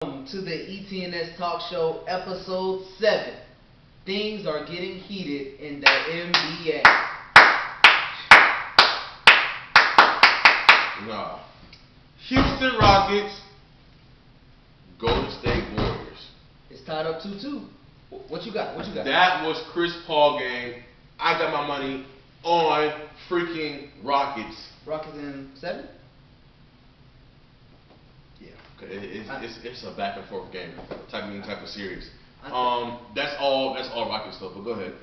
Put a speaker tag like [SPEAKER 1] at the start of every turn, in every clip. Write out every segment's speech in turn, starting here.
[SPEAKER 1] Welcome to the ETNS Talk Show, Episode 7. Things are getting heated in the NBA.
[SPEAKER 2] Nah. Houston Rockets, Golden State Warriors.
[SPEAKER 1] It's tied up 2-2. What you got?
[SPEAKER 2] That was Chris Paul game. I got my money on freaking Rockets.
[SPEAKER 1] Rockets in 7?
[SPEAKER 2] Yeah, it's a back and forth game, type of series. That's all Rockets stuff. But go ahead.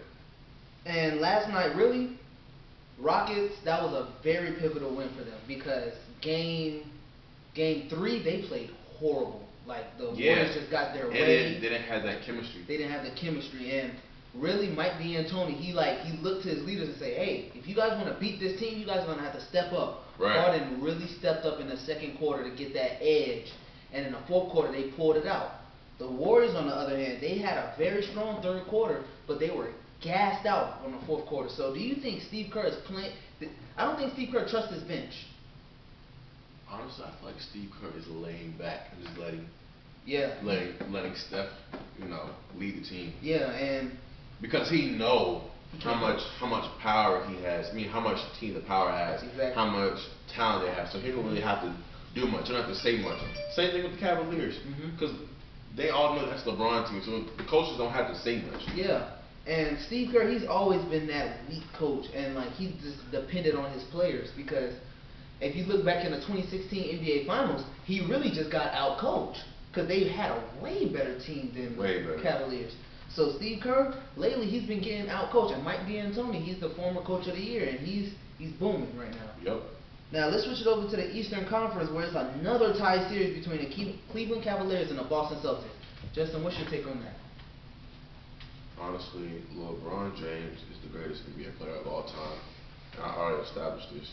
[SPEAKER 1] And last night, really, Rockets, that was a very pivotal win for them because game 3 they played horrible. Like the Warriors just got their way.
[SPEAKER 2] They didn't have that chemistry.
[SPEAKER 1] They didn't have the chemistry, and really Mike D'Antoni, he looked to his leaders and say, hey, if you guys want to beat this team, you guys are gonna have to step up.
[SPEAKER 2] Right.
[SPEAKER 1] Harden really stepped up in the second quarter to get that edge, and in the fourth quarter they pulled it out. The Warriors, on the other hand, they had a very strong third quarter, but they were gassed out on the fourth quarter. So do you think Steve Kerr is playing? I don't think Steve Kerr trusts his bench.
[SPEAKER 2] Honestly, I feel like Steve Kerr is laying back and just letting Steph, lead the team.
[SPEAKER 1] Yeah, and
[SPEAKER 2] because he know how much power he has. I mean, how much team the power has.
[SPEAKER 1] Exactly.
[SPEAKER 2] How much talent they have. So he don't really have to do much. He don't have to say much. Same thing with the Cavaliers, because they all know that's LeBron team. So the coaches don't have to say much.
[SPEAKER 1] Yeah. And Steve Kerr, he's always been that weak coach, and he just depended on his players because if you look back in the 2016 NBA Finals, he really just got out-coached because they had a way better team than the Cavaliers. So Steve Kerr, lately he's been getting out-coached, and Mike D'Antoni, he's the former coach of the year, and he's booming right now.
[SPEAKER 2] Yep. Now
[SPEAKER 1] let's switch it over to the Eastern Conference, where it's another tie series between the Cleveland Cavaliers and the Boston Celtics. Justin, what's your take on that?
[SPEAKER 2] Honestly, LeBron James is the greatest NBA player of all time. I already established this.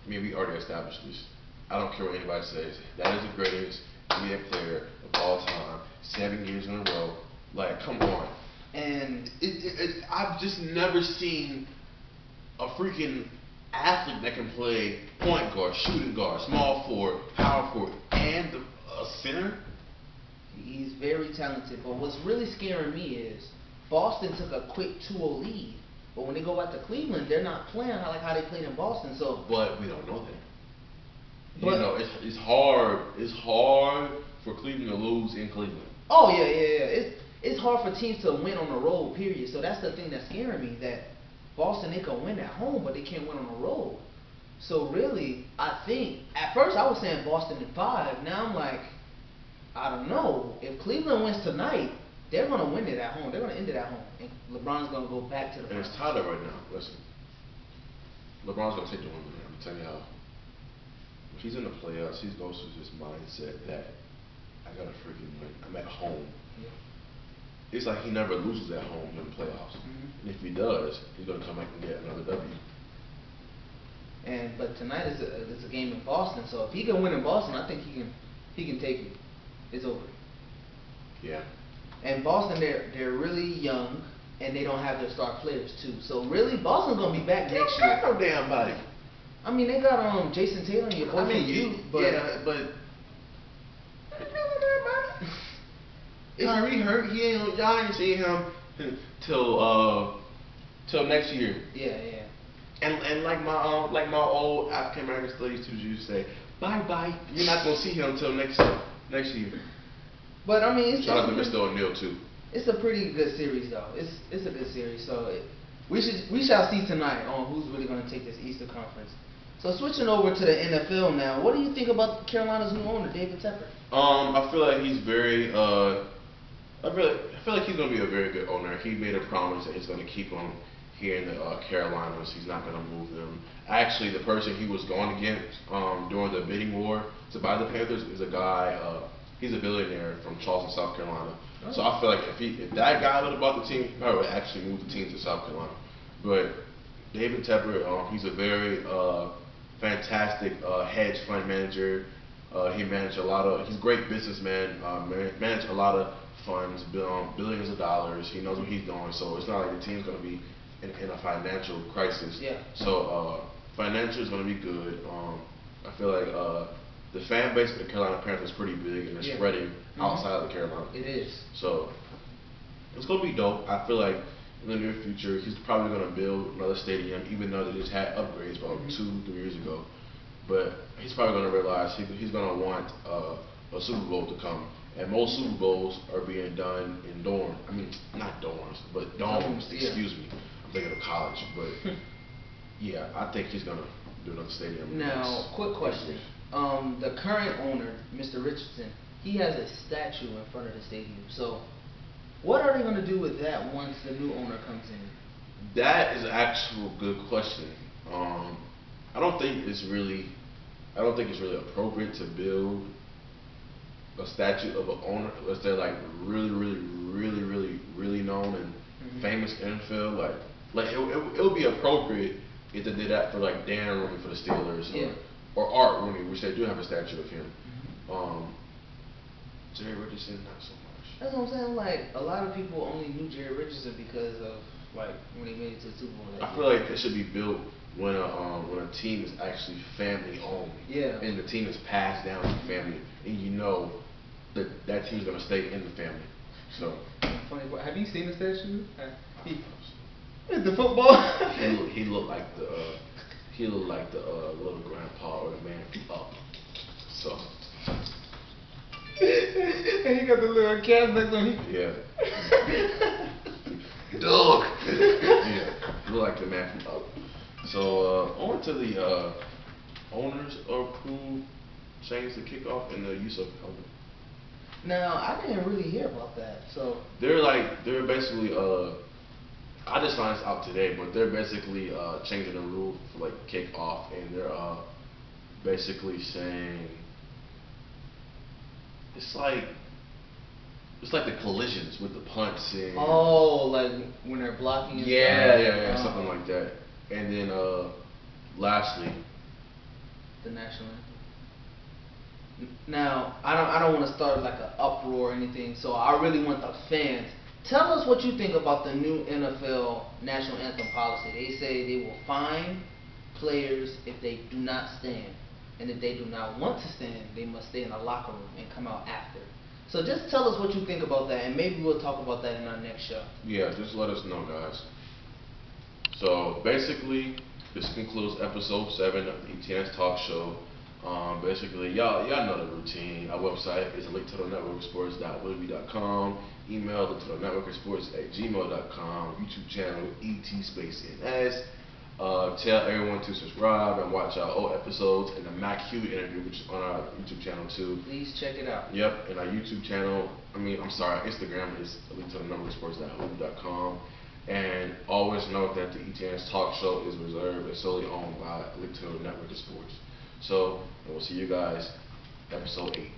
[SPEAKER 2] We already established this. I don't care what anybody says. That is the greatest NBA player of all time. 7 years in a row. Like, come on.
[SPEAKER 1] And
[SPEAKER 2] I've just never seen a freaking athlete that can play point guard, shooting guard, small forward, power forward, and a center.
[SPEAKER 1] He's very talented, but what's really scaring me is Boston took a quick 2-0 lead, but when they go back to Cleveland, they're not playing like how they played in Boston. So,
[SPEAKER 2] but we don't know that. It's hard. It's hard for Cleveland to lose in Cleveland.
[SPEAKER 1] Oh yeah. It's hard for teams to win on the road. Period. So that's the thing that's scaring me. That Boston, they can win at home, but they can't win on the road. So really, I think at first I was saying Boston in 5. Now I'm like, I don't know. If Cleveland wins tonight, they're going to win it at home. They're going to end it at home. And LeBron's going to go back to the
[SPEAKER 2] finals. And it's tied up right now. Listen. LeBron's going to take the win, man. I'm telling you how. When he's in the playoffs, he goes through this mindset that I got to freaking win. I'm at home. Yeah. It's like he never loses at home in the playoffs. And if he does, he's going to come back and get another W.
[SPEAKER 1] But tonight is a game in Boston. So if he can win in Boston, I think he can take it. It's over.
[SPEAKER 2] Yeah. And
[SPEAKER 1] Boston, they're really young, and they don't have their star players too. So really, Boston's gonna be back next year.
[SPEAKER 2] No damn body.
[SPEAKER 1] I mean, they got Jason Taylor and your boy but
[SPEAKER 2] Kyrie hurt. Y'all ain't see him till next year.
[SPEAKER 1] Yeah.
[SPEAKER 2] And like my old African American studies teachers used to say, bye. You're not gonna see him until next year.
[SPEAKER 1] But I mean,
[SPEAKER 2] shout out to Mr. O'Neal too.
[SPEAKER 1] It's a pretty good series though. It's a good series. So we shall see tonight on who's really going to take this Eastern Conference. So switching over to the NFL now, what do you think about Carolina's new owner, David Tepper?
[SPEAKER 2] I feel like he's very. I feel like he's going to be a very good owner. He made a promise that he's going to keep him here in the Carolinas. He's not going to move them. Actually, the person he was going against during the bidding war to buy the Panthers is a guy. He's a billionaire from Charleston, South Carolina. Oh. So I feel like if that guy would have bought the team, he probably would actually move the team to South Carolina. But David Tepper, he's a very fantastic hedge fund manager. He managed he's a great businessman. Managed a lot of funds, billions of dollars. He knows what he's doing. So it's not like the team's going to be in a financial crisis.
[SPEAKER 1] Yeah.
[SPEAKER 2] So financial is going to be good. I feel like the fan base of the Carolina Panthers is pretty big and it's spreading outside of the Carolina.
[SPEAKER 1] It is.
[SPEAKER 2] So it's gonna be dope. I feel like in the near future he's probably gonna build another stadium, even though they just had upgrades about 2-3 years ago. But he's probably gonna realize he's gonna want a Super Bowl to come. And most Super Bowls are being done in dorms. I mean, not dorms, but domes. Excuse me. I'm thinking of college, but yeah, I think he's gonna do another stadium.
[SPEAKER 1] Now, quick question: the current owner, Mr. Richardson, he has a statue in front of the stadium. So, what are they gonna do with that once the new owner comes in?
[SPEAKER 2] That is an actual good question. I don't think it's really appropriate to build a statue of an owner unless they're like really known and famous NFL. Like it would be appropriate if they did that for like Dan Rooney for the Steelers or Art Rooney, which they do have a statue of him. Jerry Richardson, not so much.
[SPEAKER 1] That's what I'm saying. Like a lot of people only knew Jerry Richardson because of like when he made it to the Super Bowl.
[SPEAKER 2] I feel like it should be built when a team is actually family owned.
[SPEAKER 1] Yeah.
[SPEAKER 2] And the team is passed down to the family, and you know that team's gonna stay in the family. So.
[SPEAKER 1] Funny, have you seen the statue? The football.
[SPEAKER 2] he looked like the little grandpa or the man up. So.
[SPEAKER 1] And he got the little calf next on him.
[SPEAKER 2] Yeah. Dog. Yeah. He looked like the man from Up. So on to the owners of who changed the kickoff and the use of helmet.
[SPEAKER 1] Now I didn't really hear about that. So
[SPEAKER 2] they're basically I just found this out today, but they're basically changing the rule for like kickoff, and they're basically saying it's like the collisions with the punts and
[SPEAKER 1] like when they're blocking.
[SPEAKER 2] Yeah, something like that. And then lastly,
[SPEAKER 1] the national anthem. Now, I don't want to start like an uproar or anything, so I really want the fans. Tell us what you think about the new NFL national anthem policy. They say they will fine players if they do not stand, and if they do not want to stand, they must stay in the locker room and come out after. So just tell us what you think about that, and maybe we'll talk about that in our next show.
[SPEAKER 2] Yeah, just let us know, guys. So basically, this concludes episode 7 of the ETNS Talk Show. Basically, y'all know the routine. Our website is linktothenetworksports.weebly.com. Email linktothenetworksports@gmail.com. YouTube channel ET_NS. Tell everyone to subscribe and watch our old episodes and the Mac Hugh interview, which is on our YouTube channel too.
[SPEAKER 1] Please check it out.
[SPEAKER 2] Yep, and our YouTube channel. Instagram is linktothenetworksports.weebly.com. And always note that the ETNS Talk Show is reserved and solely owned by Link to the Network of Sports. So, we'll see you guys episode 8.